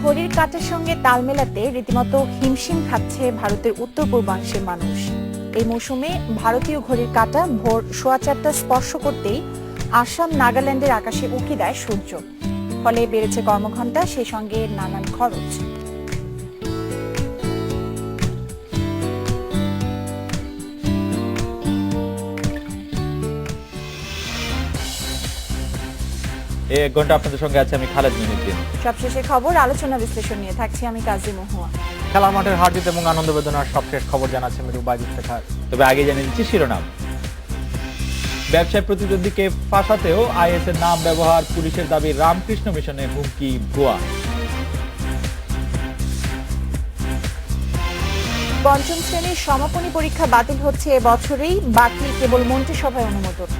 ঘড়ির কাঁটার সঙ্গে তাল মেলাতে রীতিমতো হিমশিম খাচ্ছে ভারতের উত্তর পূর্বাংশের মানুষ। এই মৌসুমে ভারতীয় ঘড়ির কাঁটা ভোর 4:15 স্পর্শ করতেই আসাম নাগাল্যান্ডের আকাশে উঁকি দেয় সূর্য। ফলে বেড়েছে কর্মঘণ্টা, সেই সঙ্গে নানান খরচ। এক ঘন্টা আপনাদের সঙ্গে আছে আমি খালেদ মিনিদ্দিন। সবশেষে খবর, আলোচনা বিশ্লেষণ নিয়ে থাকছি আমি কাজী মহুয়া। খেলার মাঠের হার জিত এবং আনন্দ বেদনার সবশেষ খবর জানাচ্ছে আমি রুবাইদুল শেখার। তবে আগে জানিয়ে দিচ্ছি শিরোনাম। ব্যবসায় প্রতিদ্বন্দ্বীকে ফাঁসাতেও আইএস এর নাম ব্যবহার, পুলিশের দাবি রামকৃষ্ণ মিশনে হুমকি ভুয়া। পঞ্চম শ্রেণীর সমাপনী পরীক্ষা বাতিল হচ্ছে এবছরেই, বাকি কেবল মন্ত্রিসভায় অনুমোদন।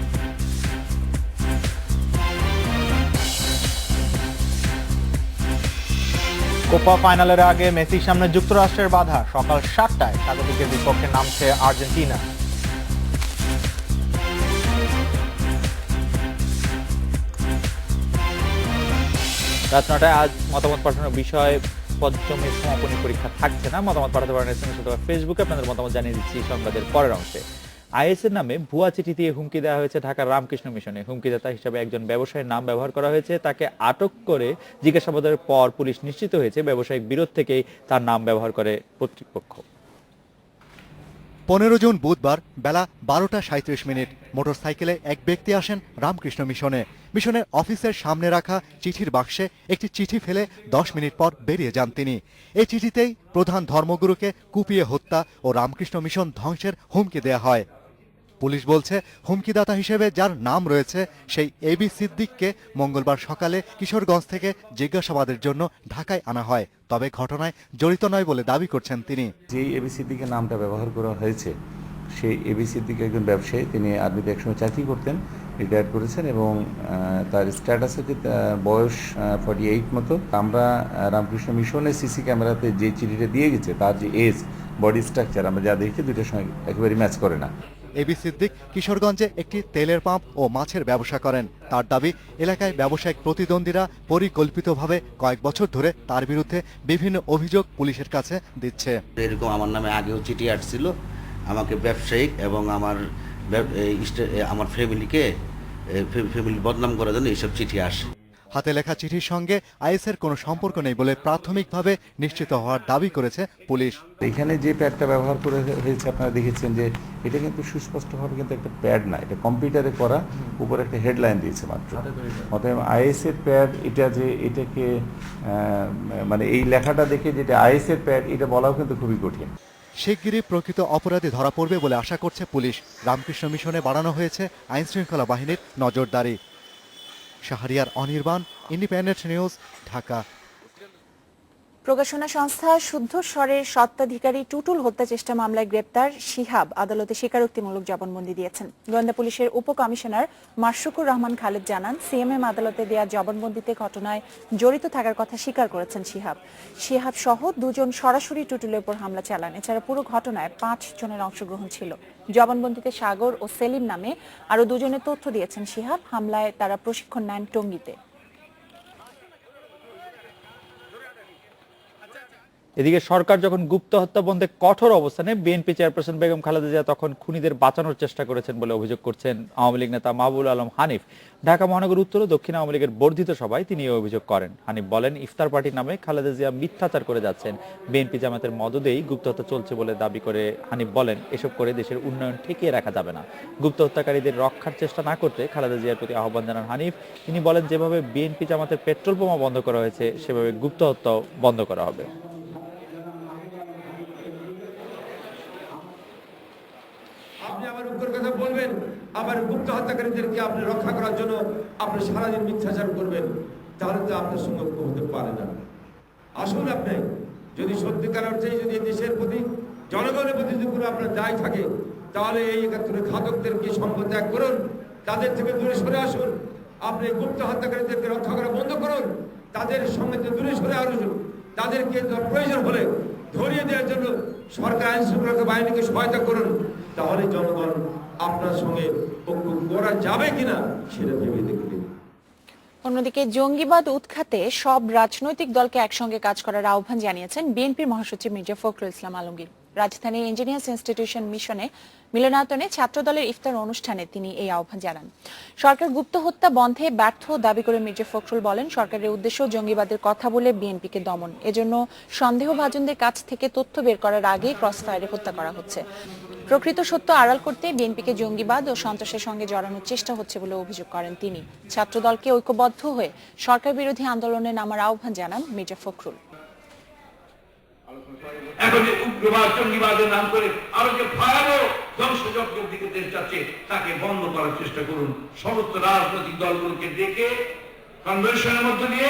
কোপা ফাইনালের আগে মেসির সামনে যুক্তরাষ্ট্রের বাধা, সকাল 7টায় স্বাগতিকের বিপক্ষে নামছে আর্জেন্টিনা। রাত 9টায় আজ মতামত পাঠানোর বিষয় পঞ্চমের সমাপনী পরীক্ষা থাকছে না। মতামত পাঠাতে পারেন এসএমএস অথবা ফেসবুকে। আপনাদের মতামত জানিয়ে দিচ্ছি সংবাদের পরের অংশে। আইএসের নামে ভুয়া চিঠি দিয়ে হুমকি দেওয়া হয়েছে ঢাকার রামকৃষ্ণ মিশনে। হুমকিদাতা হিসেবে একজন ব্যবসায়ীর নাম ব্যবহার করা হয়েছে। তাকে আটক করে জিজ্ঞাসাবাদের পর পুলিশ নিশ্চিত হয়েছে ব্যবসায়িক বিরোধ থেকেই তার নাম ব্যবহার করে কর্তৃপক্ষ। 15 জুন বুধবার বেলা 12:37 মোটরসাইকেলে এক ব্যক্তি আসেন রামকৃষ্ণ মিশনে। মিশনের অফিসের সামনে রাখা চিঠির বাক্সে একটি চিঠি ফেলে 10 মিনিট পর বেরিয়ে যান তিনি। এই চিঠিতেই প্রধান ধর্মগুরুকে কুপিয়ে হত্যা ও রামকৃষ্ণ মিশন ধ্বংসের হুমকি দেয়া হয়। পুলিশ বলছে, হুমকিদাতা হিসেবে যার নাম রয়েছে সেই এবি সিদ্দিককে মঙ্গলবার সকালে কিশোরগঞ্জ থেকে জিজ্ঞাসাবাদের জন্য ঢাকায় আনা হয়। তবে ঘটনায় জড়িত নয় বলে দাবি করছেন তিনি। যে এবি সিদ্দিকের নামটা ব্যবহার করা হয়েছে সেই এবি সিদ্দিক একজন ব্যবসায়ী, তিনি আর্মিতে একসময় চাকরি করতেন, রিটায়ার করেছেন এবং তার স্ট্যাটাস হচ্ছে বয়স 48 মতো। আমরা রামকৃষ্ণ মিশনের সিসি ক্যামেরাতে যে চিঠিটা দিয়ে গেছে তার যে এজ, বডি স্ট্রাকচার আমরা যা দেখি দুটোর সঙ্গে একেবারেই ম্যাচ করে না। এবি সিদ্দিক কিশোরগঞ্জে একটি তেলের পাম্প ও মাছের ব্যবসা করেন। তার দাবি, এলাকায় ব্যবসায়িক প্রতিদ্বন্দ্বীরা পরিকল্পিতভাবে কয়েক বছর ধরে তার বিরুদ্ধে বিভিন্ন অভিযোগ পুলিশের কাছে দিচ্ছে। এরকম আমার নামে আগেও চিঠি আসছিল, আমাকে ব্যবসায়িক এবং আমার ফ্যামিলি বদনাম করার জন্য এইসব চিঠি আসে। হাতে লেখা চিঠির সঙ্গে আইএসের কোনো সম্পর্ক নেই বলে প্রাথমিকভাবে নিশ্চিত হওয়ার দাবি করেছে পুলিশ। এখানে যে প্যাডটা ব্যবহার করে হয়েছে আপনারা দেখেছেন যে এটা কিন্তু সুস্পষ্টভাবে কিন্তু একটা প্যাড না, এটা কম্পিউটারে করা, উপরে একটা হেডলাইন দিয়েছে মাত্র। অতএব আইএস এর প্যাড, এটা যে এটাকে মানে এই লেখাটা দেখে যেটা আইএস এর প্যাড এটা বলাও কিন্তু খুবই কঠিন। শিগগিরই প্রকৃত অপরাধী ধরা পড়বে বলে আশা করছে পুলিশ। রামকৃষ্ণ মিশনে বাড়ানো হয়েছে আইনশৃঙ্খলা বাহিনীর নজরদারি। Shahriar Anirban, independent news, Dhaka. প্রকাশনা সংস্থা শুদ্ধস্বরের স্বত্বাধিকারী টুটুল হত্যা চেষ্টা মামলায় গ্রেপ্তার শিহাব আদালতে স্বীকারোক্তিমূলক জবানবন্দি দিয়েছেন। গোয়েন্দা পুলিশের উপকমিশনার মাশরুকুর রহমান খালেদ জানান, সিএমএম আদালতে দেয়া জবানবন্দিতে ঘটনায় জড়িত থাকার কথা স্বীকার করেছেন শিহাব সহ 2 জন সরাসরি টুটুলের উপর হামলা চালান। এছাড়া পুরো ঘটনায় 5 জনের অংশগ্রহণ ছিল। জবানবন্দিতে সাগর ও সেলিম নামে আরো 2 জনের তথ্য দিয়েছেন শিহাব। হামলায় তারা প্রশিক্ষণ নেন টঙ্গীতে। এদিকে সরকার যখন গুপ্ত হত্যা বন্ধে কঠোর অবস্থানে, বিএনপি চেয়ারপারসন বেগম খালেদা জিয়া তখন খুনিদের বাঁচানোর চেষ্টা করেছেন বলে অভিযোগ করছেন আওয়ামী লীগ নেতা মাহবুবুল আলম হানিফ। ঢাকা মহানগর উত্তর ও দক্ষিণ আওয়ামী লীগের বর্ধিত সভায় তিনি এই অভিযোগ করেন। হানিফ বলেন, ইফতার পার্টির নামে খালেদা জিয়া মিথ্যাচার করে যাচ্ছেন। বিএনপি জামাতের মদদেই গুপ্ত হত্যা চলছে বলে দাবি করে হানিফ বলেন, এসব করে দেশের উন্নয়ন ঠেকিয়ে রাখা যাবে না। গুপ্ত হত্যাকারীদের রক্ষার চেষ্টা না করতে খালেদা জিয়ার প্রতি আহ্বান জানান হানিফ। তিনি বলেন, যেভাবে বিএনপি জামাতের পেট্রোল বোমা বন্ধ করা হয়েছে সেভাবে গুপ্ত হত্যাও বন্ধ করা হবে। আপনি আবার উগ্র কথা বলবেন, আবার গুপ্ত হত্যাকারীদেরকে আপনি রক্ষা করার জন্য আপনি সারাদিন মিথ্যাচার করবেন, তাহলে তো আপনার সঙ্গে হতে পারে না। আসুন, আপনি যদি সত্যিকার অর্থে যদি দেশের প্রতি, জনগণের প্রতি যদি কোনো আপনার দায় থাকে, তাহলে এই 71 ঘাতকদেরকে সঙ্গ ত্যাগ করুন, তাদের থেকে দূরে সরে আসুন। আপনি গুপ্ত হত্যাকারীদেরকে রক্ষা করা বন্ধ করুন, তাদের সঙ্গে দূরে সরে আসুন। তাদেরকে প্রয়োজন হলে ধরিয়ে দেওয়ার জন্য সরকার আইন শৃঙ্খলা বাহিনীকে সহায়তা করুন। তাহলে জনগণ আপনার সঙ্গে ঐক্য করা যাবে কিনা সেটা ভেবে দেখবে। অন্যদিকে জঙ্গিবাদ উৎখাতে সব রাজনৈতিক দলকে একসঙ্গে কাজ করার আহ্বান জানিয়েছেন বিএনপির মহাসচিব মির্জা ফখরুল ইসলাম আলমগীর। রাজধানীর ইঞ্জিনিয়ার্স ইনস্টিটিউশন মিশনে মিলনায়তনে ছাত্রদলের ইফতার অনুষ্ঠানে তিনি এই আহ্বান জানান। সরকার গুপ্ত হত্যা বন্ধে ব্যর্থ দাবি করে মির্জা ফখরুল বলেন, সরকারের উদ্দেশ্য জঙ্গিবাদের কথা বলে বিএনপিকে দমন। এজন্য সন্দেহভাজনদের কাছ থেকে তথ্য বের করার আগে ক্রসফায়ারে হত্যা করা হচ্ছে। প্রকৃত সত্য আড়াল করতে বিএনপিকে জঙ্গিবাদ ও সন্ত্রাসের সঙ্গে জড়ানোর চেষ্টা হচ্ছে বলে অভিযোগ করেন তিনি। ছাত্রদলকে ঐক্যবদ্ধ হয়ে সরকার বিরোধী আন্দোলনে নামার আহ্বান জানান মির্জা ফখরুল। এখন যে উগ্রবাদ জঙ্গিবাদের নাম করে আরো যে ভয়াবহ ধ্বংসযজ্ঞের দিকে দেশ যাচ্ছে তাকে বন্ধ করার চেষ্টা করুন। সমস্ত রাজনৈতিক দলগুলোকে ডেকে কনভেনশনের মধ্য দিয়ে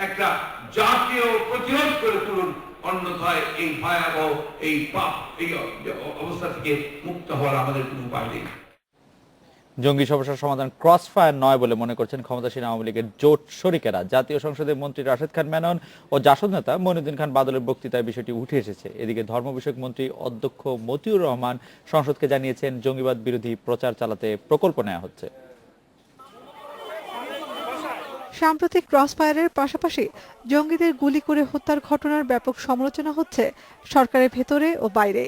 একটা জাতীয় প্রতিরোধ করে তুলুন, অন্যথায় এই ভয়াবহ এই পাপ এই অবস্থা থেকে মুক্ত হওয়ার আমাদের কোনো উপায় নেই। জঙ্গি সমস্যার সমাধান ক্রসফায়ার নয় বলে মনে করছেন ক্ষমতাসীন আওয়ামী লীগের জোট শরিকেরা। জাতীয় সংসদের মন্ত্রী রাশেদ খান মেনন ও জাসদ নেতা মইনুদ্দিন খান বাদলের বক্তৃতায় বিষয়টি উঠে এসেছে। এদিকে ধর্ম বিষয়ক মন্ত্রী অধ্যক্ষ মতিউর রহমান সংসদকে জানিয়েছেন, জঙ্গিবাদ বিরোধী প্রচার চালাতে প্রকল্প নেওয়া হচ্ছে। সাম্প্রতিক ক্রসফায়ারের পাশাপাশি জঙ্গিদের গুলি করে হত্যার ঘটনার ব্যাপক সমালোচনা হচ্ছে সরকারের ভেতরে ও বাইরে।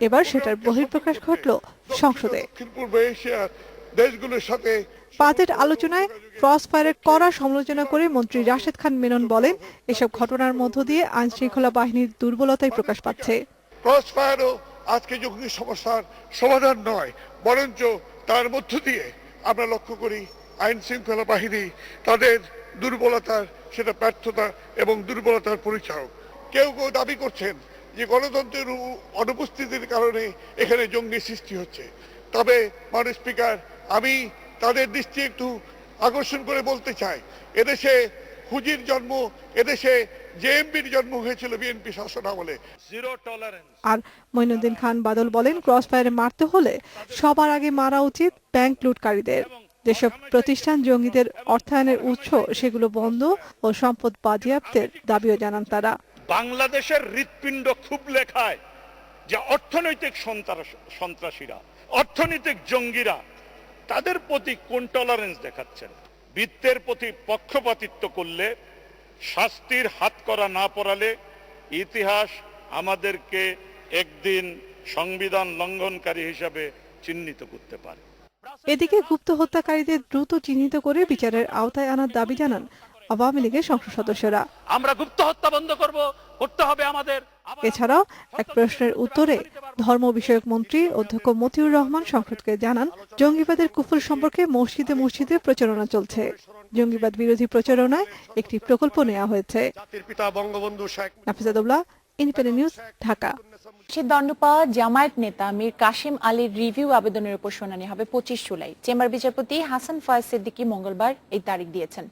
এবার সেটার বহিঃপ্রকাশ ঘটল সংসদে। বাজেট আলোচনায় ক্রসফায়ারের কড়া সমালোচনা করে মন্ত্রী রাশেদ খান মেনন বলেন, এসব ঘটনার মধ্য দিয়ে আইন শৃঙ্খলা বাহিনীর দুর্বলতাই প্রকাশ পাচ্ছে। ক্রসফায়ারও আজকে জঙ্গি সমস্যার সমাধান নয়, বরঞ্চ তার মধ্য দিয়ে আমরা লক্ষ্য করি আইন শৃঙ্খলা বাহিনী তাদের দুর্বলতার, সেটা ব্যর্থতা এবং দুর্বলতার পরিচায়ক। কেউ কেউ দাবি করছেন যে গণতন্ত্রের অনুপস্থিতির কারণে এখানে জঙ্গি সৃষ্টি হচ্ছে। তবে মাননীয় স্পিকার, আমি তাদের দৃষ্টি একটু আকর্ষণ করে বলতে চাই, এদেশে হুজির জন্ম, এদেশে জেএমবির জন্ম হয়েছিল বিএনপি শাসন আমলে। আর মইনুদ্দিন খান বাদল বলেন, ক্রসফায়ারে মারতে হলে সবার আগে মারা উচিত ব্যাংক লুটকারীদের। যেসব প্রতিষ্ঠান জঙ্গিদের অর্থায়নের উৎস সেগুলো বন্ধ ও সম্পদ বাজেয়াপ্তের দাবিও জানান তারা। বাংলাদেশের হৃৎপিণ্ড খুবলে খায় যে অর্থনৈতিক সন্ত্রাসীরা, অর্থনৈতিক জঙ্গিরা তাদের প্রতি কোন টলারেন্স দেখাচ্ছেন। বৃত্তের প্রতি পক্ষপাতিত্ব করলে, শাস্তির হাতকড়া না পড়ালে ইতিহাস আমাদেরকে একদিন সংবিধান লঙ্ঘনকারী হিসাবে চিহ্নিত করতে পারে। এদিকে গুপ্ত হত্যাকারীদের দ্রুত চিহ্নিত করে বিচারের আওতায় আনার দাবি জানান আওয়ামী লীগের সংসদ সদস্যরা। আমরা গুপ্ত হত্যা বন্ধ করতে হবে আমাদের। এছাড়াও এক প্রশ্নের উত্তরে ধর্ম বিষয়ক মন্ত্রী অধ্যক্ষ মতিউর রহমান সংসদকে জানান, জঙ্গিবাদের কুফল সম্পর্কে মসজিদে মসজিদে প্রচারণা চলছে। জঙ্গিবাদ বিরোধী প্রচারণায় একটি প্রকল্প নেওয়া হয়েছে। নাফিজাতুল্লাহ, ইন্ডিপেন্ডেন্ট নিউজ, ঢাকা। দণ্ড পাওয়া জামায়াত নেতা মীর কাশেম আলীর রিভিউ আবেদনের উপর শুনানি হবে 25 জুলাই। চেম্বার বিচারপতি হাসান ফয়েজ সিদ্দিকী মঙ্গলবার এই তারিখ দিয়েছেন।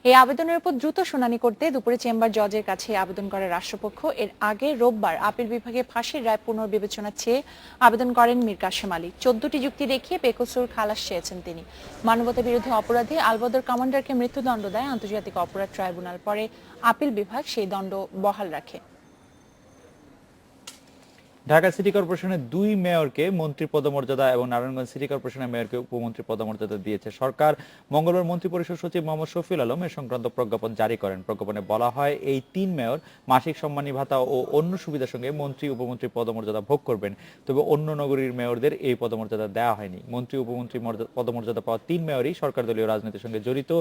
এই আবেদনের উপর দ্রুত শুনানি করতে দুপুরে চেম্বার জজের কাছে আবেদন করে রাষ্ট্রপক্ষ। এর আগে রোববার আপিল বিভাগে ফাঁসির রায় পুনর্বিবেচনা চেয়ে আবেদন করেন মীর কাশেম আলী। 14টি যুক্তি দেখিয়ে বেকসুর খালাস চেয়েছেন তিনি। মানবতা বিরোধী অপরাধে আলবদর কমান্ডারকে মৃত্যুদণ্ড দেয় আন্তর্জাতিক অপরাধ ট্রাইব্যুনাল। পরে আপিল বিভাগ সেই দণ্ড বহাল রাখে। ঢাকা সিটি কর্পোরেশনের 2 মেয়রকে মন্ত্রী পদমর্যাদা এবং নারায়ণগঞ্জ সিটি কর্পোরেশনের মেয়রকে উপমন্ত্রী পদমর্যাদা দিয়েছে সরকার। মঙ্গলবার মন্ত্রী পরিষদ সচিব মোহাম্মদ শফিউল আলম এ সংক্রান্ত প্রজ্ঞাপন জারি করেন। প্রজ্ঞাপনে বলা হয়, এই 3 মেয়র মাসিক সম্মানী ভাতা ও অন্য সুবিধার সঙ্গে মন্ত্রী উপমন্ত্রী পদমর্যাদা ভোগ করবেন। তবে অন্য নগরীর মেয়রদের এই পদমর্যাদা দেওয়া হয়নি। মন্ত্রী উপমন্ত্রী পদমর্যাদা পাওয়া 3 মেয়রই সরকার দলীয় রাজনীতির সঙ্গে জড়িত।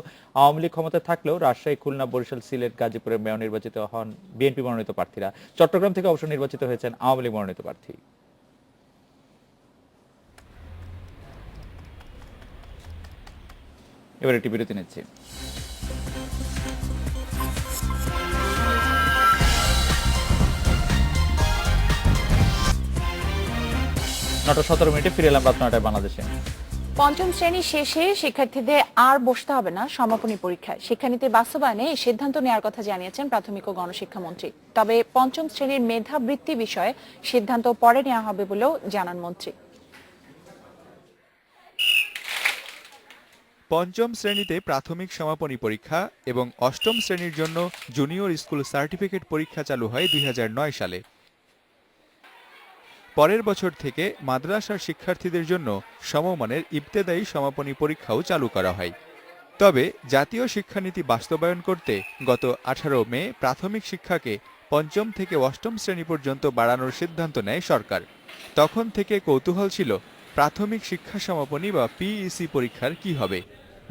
আওয়ামী লীগ ক্ষমতায় থাকলেও রাজশাহী, খুলনা, বরিশাল, সিলেট, গাজীপুরের মেয়র নির্বাচিত হন বিএনপি মনোনীত প্রার্থীরা। চট্টগ্রাম থেকে অবশ্য নির্বাচিত হয়েছেন আওয়ামী লীগ মনোনীত প্রার্থী। এবার একটি বিরতি নিচ্ছি। 9:17 ফিরে এলাম রাত 9টায় বাংলাদেশে। পঞ্চম শ্রেণী শেষে শিক্ষার্থীদের আর বসতে হবে না সমাপনী পরীক্ষায়। শিক্ষানীতির বাস্তবায়নে এই সিদ্ধান্ত নেওয়ার কথা জানিয়েছেন প্রাথমিক ও গণশিক্ষা মন্ত্রী। তবে পঞ্চম শ্রেণীর মেধাবৃত্তি বিষয়ে সিদ্ধান্ত পরে নেওয়া হবে বলেও জানান মন্ত্রী। পঞ্চম শ্রেণীতে প্রাথমিক সমাপনী পরীক্ষা এবং অষ্টম শ্রেণীর জন্য জুনিয়র স্কুল সার্টিফিকেট পরীক্ষা চালু হয় 2009 সালে। পরের বছর থেকে মাদ্রাসার শিক্ষার্থীদের জন্য সমমানের ইবতেদায়ী সমাপনী পরীক্ষাও চালু করা হয়। তবে জাতীয় শিক্ষানীতি বাস্তবায়ন করতে গত 18 মে প্রাথমিক শিক্ষাকে 5ম থেকে 8ম শ্রেণী পর্যন্ত বাড়ানোর সিদ্ধান্ত নেয় সরকার। তখন থেকে কৌতূহল ছিল প্রাথমিক শিক্ষা সমাপনী বা পিইসি পরীক্ষার কি হবে।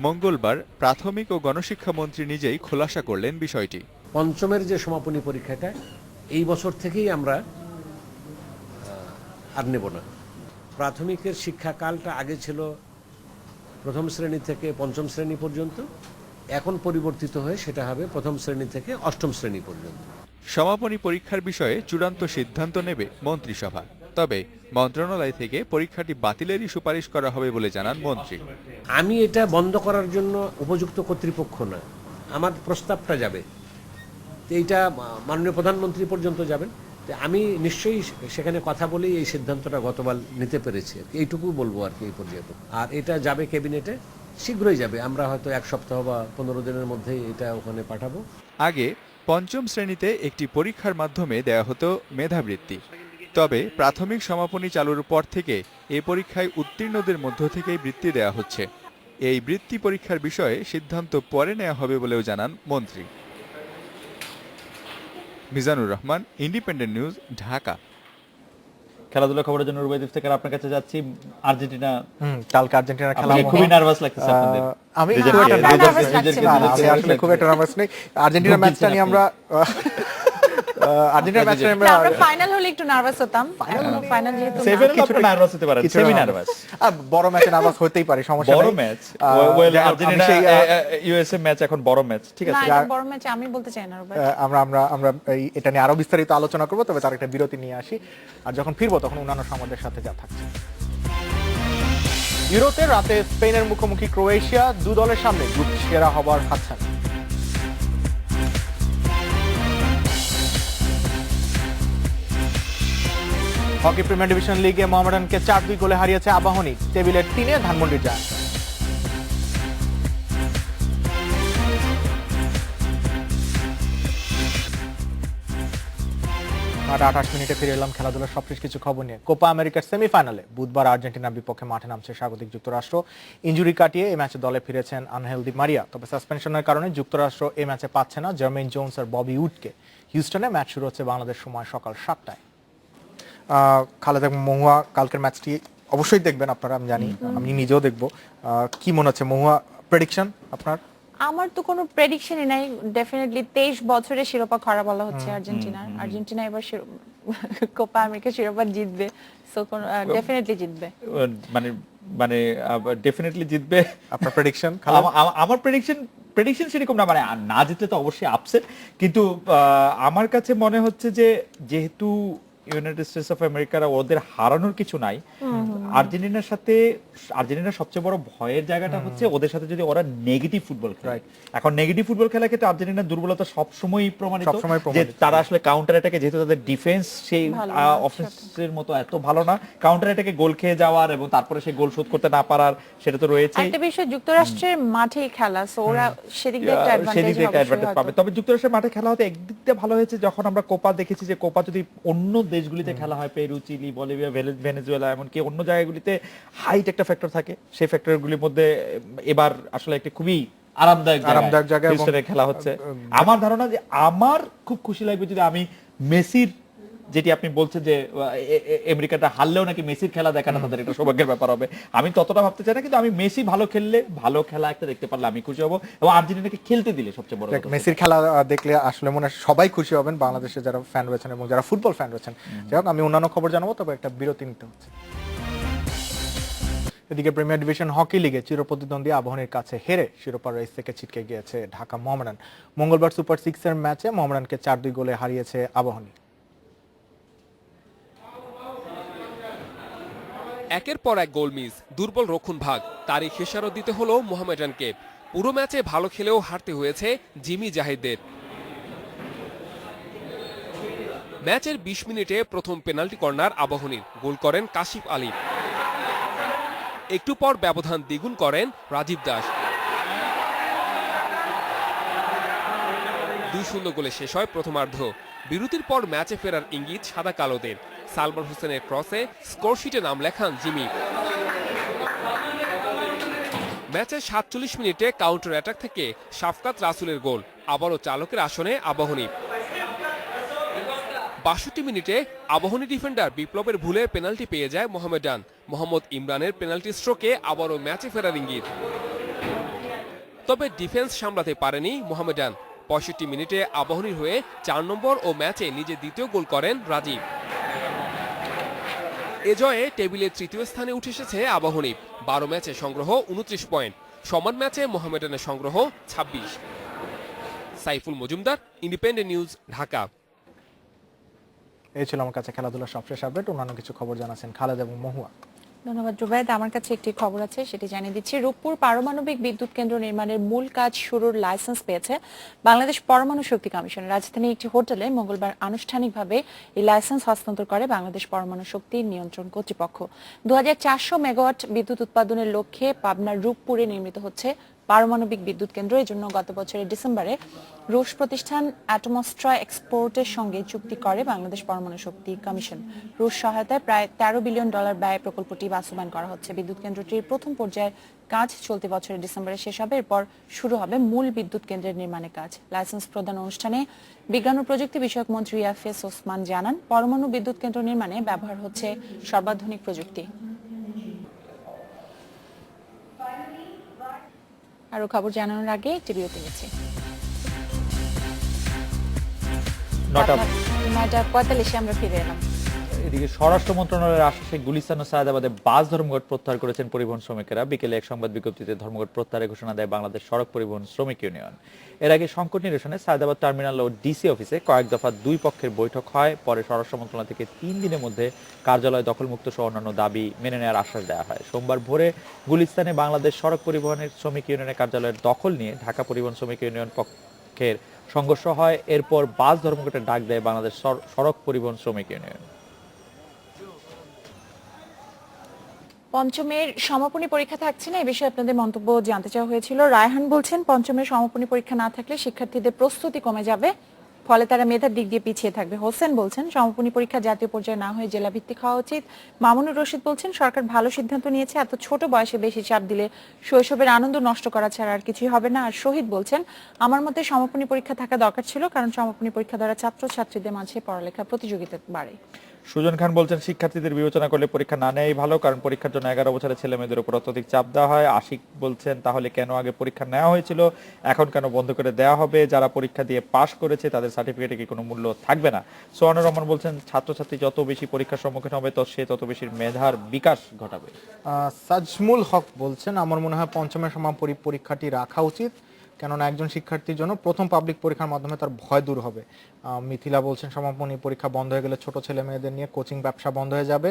মঙ্গলবার প্রাথমিক ও গণশিক্ষা মন্ত্রী নিজেই খোলাসা করলেন বিষয়টি। পঞ্চমের যে সমাপনী পরীক্ষাটা এই বছর থেকেই আমরা আর নেব না। প্রাথমিকের শিক্ষাকালটা আগে ছিল প্রথম শ্রেণী থেকে 5ম শ্রেণী পর্যন্ত, এখন পরিবর্তিত হয়ে সেটা হবে প্রথম শ্রেণী থেকে 8ম শ্রেণী পর্যন্ত। সমাপনী পরীক্ষার বিষয়ে চূড়ান্ত সিদ্ধান্ত নেবে মন্ত্রিসভা। তবে মন্ত্রণালয় থেকে পরীক্ষাটি বাতিলেরই সুপারিশ করা হবে বলে জানান মন্ত্রী। আমি এটা বন্ধ করার জন্য উপযুক্ত কর্তৃপক্ষ না, আমার প্রস্তাবটা যাবে, এইটা মাননীয় প্রধানমন্ত্রী পর্যন্ত যাবেন। আমি নিশ্চয়ই সেখানে কথা বলেই এই সিদ্ধান্তটা গতকাল নিতে পেরেছি, এইটুকু বলবো আর কি এই পর্যায়ে। আর এটা যাবে ক্যাবিনেটে, শীঘ্রই যাবে, আমরা হয়তো 1 সপ্তাহ বা 15 দিনের মধ্যেই এটা ওখানে পাঠাবো। আগে 5ম শ্রেণীতে একটি পরীক্ষার মাধ্যমে দেয়া হতো মেধাবৃত্তি। তবে প্রাথমিক সমাপনী চালুর পর থেকে এই পরীক্ষায় উত্তীর্ণদের মধ্য থেকেই বৃত্তি দেয়া হচ্ছে। এই বৃত্তি পরীক্ষার বিষয়ে সিদ্ধান্ত পরে নেওয়া হবে বলেও জানান মন্ত্রী। Mizanur Rahman, independent news, Dhaka. খেলাধুলা খবরের জন্য রুবাইদ ইফতেখার আপনার কাছে যাচ্ছি। আর্জেন্টিনা কালকে আর্জেন্টিনার খেলা, খুবই নার্ভাস লাগতেছে আপনাদের? আমি আসলে খুব একটা নার্ভাস নেই। আর্জেন্টিনার ম্যাচটা নিয়ে আমরা আর্জেন্টিনার ম্যাচটা নিয়ে আমরা ফাইনাল হলে একটু নার্ভাস হতাম, ফাইনাল যেহেতু কিছুটা নার্ভাস হতে পারে, সেমি নার্ভাস। বড় ম্যাচে নার্ভাস হতেই পারে, সমস্যা নেই। বড় match, well Argentina USA match এখন বড় ম্যাচ, ঠিক আছে। না, বড় ম্যাচ আমি বলতে চাই না রুবাইদ। আমরা এটা নিয়ে আরো বিস্তারিত আলোচনা করব, তবে তার একটা বিরতি নিয়ে আসি। আর যখন ফিরবো তখন অন্যান্য সংবাদের সাথে যা থাকছে। ইউরোতে রাতে স্পেনের মুখোমুখি ক্রোয়েশিয়া, দু দলের সামনে গ্রুপ সেরা হবার হাতছানি। হকি প্রিমিয়ার ডিভিশন লিগে মোহামেডানকে 4-2 গোলে হারিয়েছে আবাহনী। টেবিলের 3-এ ধানমন্ডির জায়ান্ট। আর 28 মিনিটে ফিরে এলাম খেলাধুলার সবশেষ কিছু খবর নিয়ে। কোপা আমেরিকার সেমিফাইনালে বুধবার আর্জেন্টিনার বিপক্ষে মাঠে নামছে স্বাগতিক যুক্তরাষ্ট্র। ইনজুরি কাটিয়ে এই ম্যাচে দলে ফিরেছেন আনহেল দি মারিয়া। তবে সাসপেনশনের কারণে যুক্তরাষ্ট্র এই ম্যাচে পাচ্ছে না জার্মেইন জোন্স আর ববি উডকে। হিউস্টনে ম্যাচ শুরু হচ্ছে বাংলাদেশ সময় সকাল 7টায়। খালেদা মহুয়া, কালকের ম্যাচটি অবশ্যই দেখবেন আপনারা, আমি জানি, আমি নিজেও দেখবো। কি মনে হচ্ছে মহুয়া, প্রেডিকশন আপনার? আমার তো কোনো প্রেডিকশনই নাই। ডেফিনেটলি 23 বছরের শিরোপা খরা বলা হচ্ছে আর্জেন্টিনার। আর্জেন্টিনা এবার কোপা আমেরিকা শিরোপা জিতবে, সো ডেফিনেটলি জিতবে। মানে ডেফিনেটলি জিতবে আপনার প্রেডিকশন? আমার প্রেডিকশন সেরকম না, মানে না জিতলে তো অবশ্যই আপসেট, কিন্তু আমার কাছে মনে হচ্ছে যে যেহেতু ইউনাইটেড স্টেটস অফ আমেরিকারা ওদের হারানোর কিছু নাই, আর্জেন্টিনার সবচেয়ে বড় ভয়ের জায়গাটা হচ্ছে ওদের সাথে যদি ওরা নেগেটিভ ফুটবল খেলে। এখন নেগেটিভ ফুটবল খেলার ক্ষেত্রে আর্জেন্টিনার দুর্বলতা সবসময় প্রমাণিত, যে তারা আসলে কাউন্টার অ্যাটাকে, যেহেতু তাদের ডিফেন্স সেই অফেন্সের মতো এত ভালো না, কাউন্টার অ্যাটাকে গোল খেয়ে যাওয়ার এবং তারপরে সেই গোল শোধ করতে না পারার, সেটা তো রয়েছে। একটা বিষয়, যুক্তরাষ্ট্রের মাঠেই খেলা, সো ওরা সেদিক দিয়ে একটা অ্যাডভান্টেজ পাবে। তবে যুক্তরাষ্ট্রের মাঠে খেলা হতে একদিক দিয়ে ভালো হয়েছে, যখন আমরা কোপা দেখেছি যে কোপা যদি অন্য দেশগুলিতে খেলা হয়, পেরু, চিলি, বলিভিয়া, ভেনেজুয়েলা, এমনকি অন্য জায়গাগুলিতে হাইট একটা ফ্যাক্টর থাকে, সেই ফ্যাক্টরগুলির মধ্যে এবার আসলে একটা খুবই আরামদায়ক জায়গায় খেলা হচ্ছে। আমার ধারণা যে আমার খুব খুশি লাগবে যদি আমি মেসির, যেটি আপনি বলছেন যে আমেরিকাটা হারলেও নাকি মেসির খেলা দেখাটা তাদের একটা সৌভাগ্যের ব্যাপার হবে, আমি ততটা ভাবতে চাই না, কিন্তু আমি মেসি ভালো খেললে, ভালো খেলা একটা দেখতে পারলে আমি খুশি হব, এবং আর্জেন্টিনাকে খেলতে দিলে সবচেয়ে বড় কথা। মেসির খেলা দেখলে আসলে মনে হয় সবাই খুশি হবেন, বাংলাদেশে যারা ফ্যান রয়েছেন এবং যারা ফুটবল ফ্যান রয়েছেন। যাই হোক, আমি অন্যান্য খবর জানাবো, তবে একটা বিরতি নিতে হচ্ছে। এদিকে প্রিমিয়ার ডিভিশন হকি লিগে চিরপ্রতিদ্বন্দ্বী আবাহনীর কাছে হেরে শিরোপার রেস থেকে ছিটকে গিয়েছে ঢাকা মোহামেডান। মঙ্গলবার সুপার 6-এর ম্যাচে মোহামেডানকে 4-2 গোলে হারিয়েছে আবাহনী। একের পর এক গোল মিস, দুর্বল রক্ষণ ভাগ, তারই খেসারত দিতে হলো মোহামেডানকে। পুরো ম্যাচে ভালো খেলেও হারতে হয়েছে জিমি জাহিদের। ম্যাচের 20 মিনিটে প্রথম পেনাল্টি কর্নার আবাহনীর, গোল করেন কাশিফ আলী। একটু পর ব্যবধান দ্বিগুণ করেন রাজীব দাস। 2-0 গোলে শেষ হয় প্রথমার্ধ। বিরতির পর ম্যাচে ফেরার ইঙ্গিত সাদা কালোদের। সালমান হোসেনের ক্রসে স্কোরশিটে নাম লেখান জিমি। ম্যাচের 47 মিনিটে কাউন্টার অ্যাটাক থেকে শাফকাত রাসুলের গোল, আবারও চালকের আসনে আবাহনী। 62 মিনিটে আবাহনী ডিফেন্ডার বিপ্লবের ভুলে পেনাল্টি পেয়ে যায় মোহামেডান। মোহাম্মদ ইমরানের পেনাল্টি স্ট্রোকে আবারও ম্যাচে ফেরার ইঙ্গিত। তবে ডিফেন্স সামলাতে পারেনি মোহামেডান। 65 মিনিটে আবাহনীর হয়ে 4 নম্বর ও ম্যাচে নিজের দ্বিতীয় গোল করেন রাজীব। এ জয়ে টেবিলে তৃতীয় স্থানে উঠে এসেছে আবাহনী। 12 ম্যাচে সংগ্রহ 29 পয়েন্ট। সমান ম্যাচে মোহামেডানের সংগ্রহ 26। Saiful Majumdar, independent news, Dhaka. এই ছিল আমার কাছে খেলাধুলার সবশেষ আপডেট। অন্যান্য কিছু খবর জানাচ্ছেন খালেদ এবং মহুয়া। ধন্যবাদ রুবায়েত। আমার কাছে একটি খবর আছে, সেটি জানিয়ে দিচ্ছি। রূপপুর পারমাণবিক বিদ্যুৎ কেন্দ্র নির্মাণের মূল কাজ শুরুর লাইসেন্স পেয়েছে বাংলাদেশ পরমাণু শক্তি কমিশন। রাজধানীর একটি হোটেলে মঙ্গলবার আনুষ্ঠানিকভাবে এই লাইসেন্স হস্তান্তর করে বাংলাদেশ পরমাণু শক্তি নিয়ন্ত্রণ কর্তৃপক্ষ। 2400 মেগাওয়াট বিদ্যুৎ উৎপাদনের লক্ষ্যে পাবনার রূপপুরে নির্মিত হচ্ছে পারমাণবিক বিদ্যুৎ কেন্দ্র। এর জন্য গত বছরের ডিসেম্বরে রুশ প্রতিষ্ঠান অ্যাটমস্ট্রা এক্সপোর্টের সঙ্গে চুক্তি করে বাংলাদেশ পরমাণু শক্তি কমিশন। রুশ সহায়তায় প্রায় $13 বিলিয়ন ব্যয়ে প্রকল্পটি বাস্তবায়ন করা হচ্ছে। বিদ্যুৎ কেন্দ্রটির প্রথম পর্যায়ের কাজ চলতি বছরের ডিসেম্বরে শেষ হবে। এরপর শুরু হবে মূল বিদ্যুৎ কেন্দ্রের নির্মাণের কাজ। লাইসেন্স প্রদান অনুষ্ঠানে বিজ্ঞান ও প্রযুক্তি বিষয়ক মন্ত্রী ইয়াফেস ওসমান জানান, পরমাণু বিদ্যুৎ কেন্দ্র নির্মাণে ব্যবহার হচ্ছে সর্বাধুনিক প্রযুক্তি। আরো খবর জানানোর আগে একটি বিরতি নিচ্ছি। 9:45 আমরা ফিরে এলাম। এদিকে স্বরাষ্ট্র মন্ত্রণালয়ের আশ্বাসে গুলিস্তান ও সায়েদাবাদে বাস ধর্মঘট প্রত্যাহার করেছেন পরিবহন শ্রমিকেরা। বিকেলে এক সংবাদ বিজ্ঞপ্তিতে ধর্মঘট প্রত্যাহারের ঘোষণা দেয় বাংলাদেশ সড়ক পরিবহন শ্রমিক ইউনিয়ন। এর আগে সংকট নিরসনে সায়েদাবাদ টার্মিনাল ও ডিসি অফিসে কয়েক দফা 2 পক্ষের বৈঠক হয়। পরে স্বরাষ্ট্র মন্ত্রণালয় থেকে 3 দিনের মধ্যে কার্যালয় দখলমুক্ত সহ অন্যান্য দাবি মেনে নেওয়ার আশ্বাস দেওয়া হয়। সোমবার ভোরে গুলিস্তানে বাংলাদেশ সড়ক পরিবহনের শ্রমিক ইউনিয়নের কার্যালয়ের দখল নিয়ে ঢাকা পরিবহন শ্রমিক ইউনিয়ন পক্ষের সংঘর্ষ হয়। এরপর বাস ধর্মঘটের ডাক দেয় বাংলাদেশ সড়ক পরিবহন শ্রমিক ইউনিয়ন। পঞ্চমের সমাপনী পরীক্ষা থাকছে না, এই বিষয়ে আপনাদের মন্তব্য জানতে চাওয়া হয়েছিল। রায়হান বলছেন, পঞ্চমের সমাপনী পরীক্ষা না থাকলে শিক্ষার্থীদের প্রস্তুতি কমে যাবে, ফলে তারা মেধার দিক দিয়ে পিছিয়ে থাকবে। হোসেন বলছেন, সমাপনী পরীক্ষা জাতীয় পর্যায়ে না হয়ে জেলা ভিত্তিক হওয়া উচিত। মামুনুর রশিদ বলছেন, সরকার ভালো সিদ্ধান্ত নিয়েছে, এত ছোট বয়সে বেশি চাপ দিলে শৈশবের আনন্দ নষ্ট করা ছাড়া আর কিছুই হবে না। আর শহীদ বলছেন, আমার মতে সমাপনী পরীক্ষা থাকা দরকার ছিল, কারণ সমাপনী পরীক্ষা দ্বারা ছাত্রছাত্রীদের মাঝে পড়ালেখার প্রতিযোগিতা বাড়ে। সুজন খান বলছেন, শিক্ষার্থীদের বিবেচনা করলে পরীক্ষা না নেওয়াই ভালো, কারণ পরীক্ষার জন্য 11 বছরের ছেলে মেয়েদের উপর অত্যধিক চাপ দেওয়া হয়। আশিক বলছেন, তাহলে কেন আগে পরীক্ষা নেওয়া হয়েছিল, এখন কেন বন্ধ করে দেওয়া হবে? যারা পরীক্ষা দিয়ে পাশ করেছে তাদের সার্টিফিকেটে কি কোনো মূল্য থাকবে না? সোহানুর রহমান বলছেন, ছাত্রছাত্রী যত বেশি পরীক্ষার সম্মুখীন হবে সে তত বেশি মেধার বিকাশ ঘটাবে। সাজমুল হক বলছেন, আমার মনে হয় পঞ্চমের সমাপনী পরীক্ষাটি রাখা উচিত, কেননা একজন শিক্ষার্থীর জন্য প্রথম পাবলিক পরীক্ষার মাধ্যমে তার ভয় দূর হবে। মিথিলা বলছেন, সমাপনী পরীক্ষা বন্ধ হয়ে গেলে ছোট ছেলে মেয়েদের নিয়ে কোচিং ব্যবসা বন্ধ হয়ে যাবে।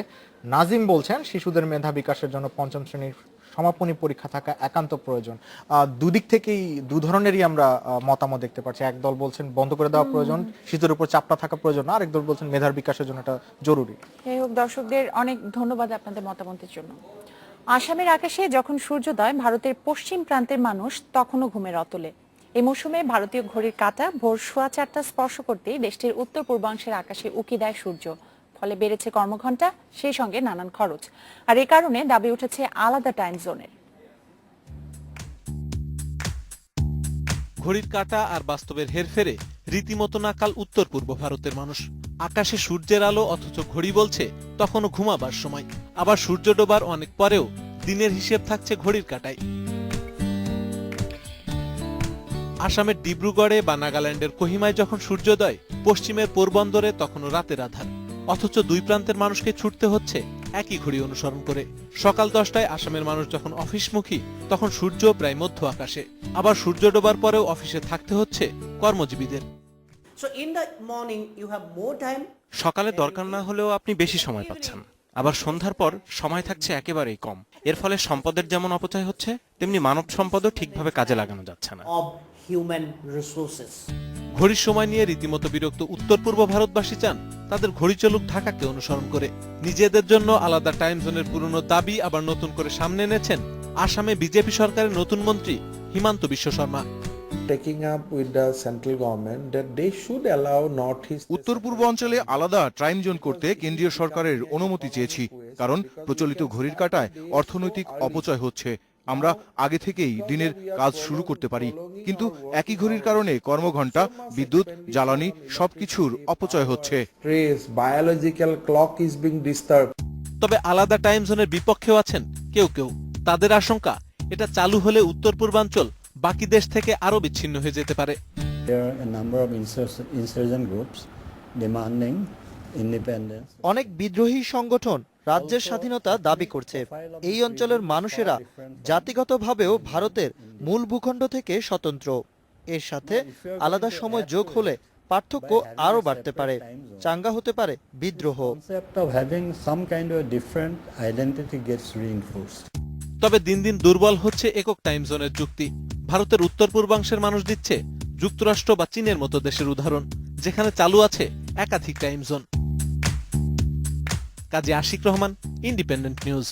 নাজিম বলছেন, শিশুদের মেধা বিকাশের জন্য পঞ্চম শ্রেণীর সমাপনী পরীক্ষা থাকা একান্ত প্রয়োজন। দুদিক থেকেই দু ধরনেরই আমরা মতামত দেখতে পাচ্ছি। একদল বলছেন বন্ধ করে দেওয়া প্রয়োজন, শিশুদের উপর চাপটা থাকা প্রয়োজন না, আরেক দল বলছেন মেধার বিকাশের জন্য এটা জরুরি। যাই হোক, দর্শকদের অনেক ধন্যবাদ আপনাদের মতামতের জন্য। আসামের আকাশে যখন সূর্যোদয়, ভারতের পশ্চিম প্রান্তের মানুষ তখনও ঘুমের অতলে। এই মৌসুমে ভারতীয় ঘড়ির কাঁটা ভোর 4:15 স্পর্শ করতেই দেশটির উত্তর পূর্বাংশের আকাশে উকি দেয় সূর্য। ফলে বেড়েছে কর্মঘণ্টা, সেই সঙ্গে নানান খরচ। আর এই কারণে দাবি উঠেছে আলাদা টাইম জোনের। ঘড়ির কাঁটা আর বাস্তবের হেরফেরে রীতিমতো নাকাল উত্তর পূর্ব ভারতের মানুষ। আকাশে সূর্যের আলো অথচ ঘড়ি বলছে তখনও ঘুমাবার সময়। আবার সূর্য ডোবার অনেক পরেও দিনের হিসেব থাকছে ঘড়ির কাঁটায়। আসামের ডিব্রুগড়ে বা নাগাল্যান্ডের কোহিমায় যখন সূর্যোদয়, পশ্চিমের পোরবন্দরে তখনও রাতের আধার। অথচ দুই প্রান্তের মানুষকে ছুটতে হচ্ছে একই ঘড়ি অনুসরণ করে। সকাল 10টায় আসামের মানুষ যখন অফিসমুখী, তখন সূর্য প্রায় মধ্য আকাশে। আবার সূর্য ডোবার পরেও অফিসে থাকতে হচ্ছে কর্মজীবীদের। সকালে দরকার না হলেও আপনি বেশি সময় পাচ্ছেন, আবার সন্ধ্যার পর সময় থাকছে একেবারেই কম। এর ফলে সম্পদের যেমন অপচয় হচ্ছে, তেমনি মানব সম্পদও ঠিকভাবে কাজে লাগানো যাচ্ছে না। ঘড়ির সময় নিয়ে রীতিমতো বিরক্ত উত্তর পূর্ব ভারতবাসী চান তাদের ঘড়ি চলুক ঢাকাকে অনুসরণ করে। নিজেদের জন্য আলাদা টাইম জোনের পুরনো দাবি আবার নতুন করে সামনে এনেছেন আসামে বিজেপি সরকারের নতুন মন্ত্রী হিমন্ত বিশ্ব শর্মা। উত্তর পূর্ব অঞ্চলে আলাদা টাইম জোন করতে কেন্দ্রীয় সরকারের অনুমতি চেয়েছি, কারণ প্রচলিত ঘড়ির কাঁটায় অর্থনৈতিক অপচয় হচ্ছে। আমরা আগে থেকেই দিনের কাজ শুরু করতে পারি, কিন্তু একই ঘড়ির কারণে কর্মঘণ্টা, বিদ্যুৎ, জ্বালানি সবকিছুর অপচয় হচ্ছে। তবে আলাদা টাইম জোনের বিপক্ষেও আছেন কেউ কেউ। তাদের আশঙ্কা এটা চালু হলে উত্তর পূর্বাঞ্চল বাকি দেশ থেকে আরো বিচ্ছিন্ন হয়ে যেতে পারে। অনেক বিদ্রোহী সংগঠন রাজ্যের স্বাধীনতা দাবি করছে। এই অঞ্চলের মানুষেরা জাতিগতভাবেও ভারতের মূল ভূখণ্ড থেকে স্বতন্ত্র। এর সাথে আলাদা সময় যোগ হলে পার্থক্য আরো বাড়তে পারে, চাঙ্গা হতে পারে বিদ্রোহ। তবে দিন দিন দুর্বল হচ্ছে একক টাইম জোনের যুক্তি। ভারতের উত্তর পূর্বাংশের মানুষ দিচ্ছে যুক্তরাষ্ট্র বা চীনের মতো দেশের উদাহরণ, যেখানে চালু আছে একাধিক টাইম জোন। কাজী আশিক রহমান, ইন্ডিপেন্ডেন্ট নিউজ।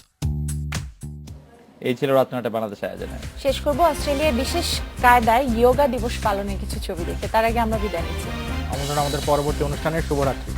এই ছিল রাত 9টায় বাংলাদেশ আয়োজনে। শেষ করব অস্ট্রেলিয়ায় বিশেষ কায়দায় যোগা দিবস পালনের কিছু ছবি দেখে। তার আগে আমরা বিদায় নিচ্ছি। আমাদের পরবর্তী অনুষ্ঠানের শুভরাত্রি।